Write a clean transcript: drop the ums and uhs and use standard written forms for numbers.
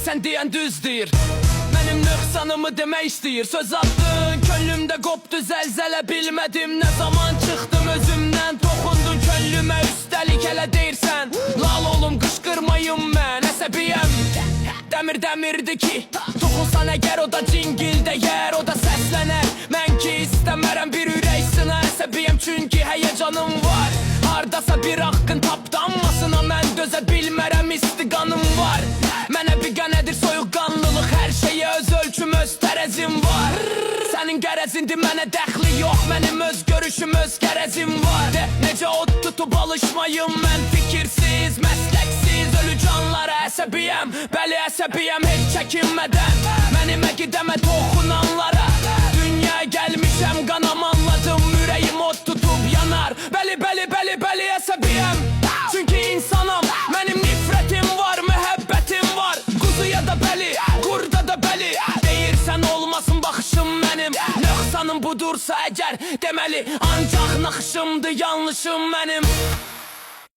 sən deyən düz deyir. Mənim nöqsanımı demək istəyir. Söz attın, könlümdə qopdu zəlzələ, bilmədim nə zaman çıxdım özümdən. Toxundun könlümə, üstəlik elə deyirsən. Lal olum, qışqırmayım mən, əsəbiyəm. Dəmirdi ki, toxunsan əgər o da cingildə yer, o da səslənər. Mən ki istəmərəm bir ürək sına, əsəbiyəm çünki həyəcanım var. Hardasa bir haqqın tapdanmasına mən dözə bilmərəm, istiqanım var. Mənə bir qənədir soyuqqanlılıq, hər şeyə öz ölçüm, öz tərəzim var. Sənin qərəzindir, mənə dəxli yox, mənim öz görüşüm, öz qərəzim var. Necə od tutub alışmayım mən fikirsiz, məsləksiz ölü canlara. Əsəbiyəm, bəli əsəbiyəm, heç çəkinmədən mənim əqidəmə toxunanlara. Dünyaya gəlmişəm, qanam anladım, ürəyim od tutub yanar. Bəli əsəbiyəm, çünki insanam, mənim nifrətim var, mühəbbətim var. Quzuya da bəli, qurda da bəli, deyirsən olmasın baxışım mənim. Nöqsanım budursa əgər, deməli ancaq naxışımdır, yanlışım mənim.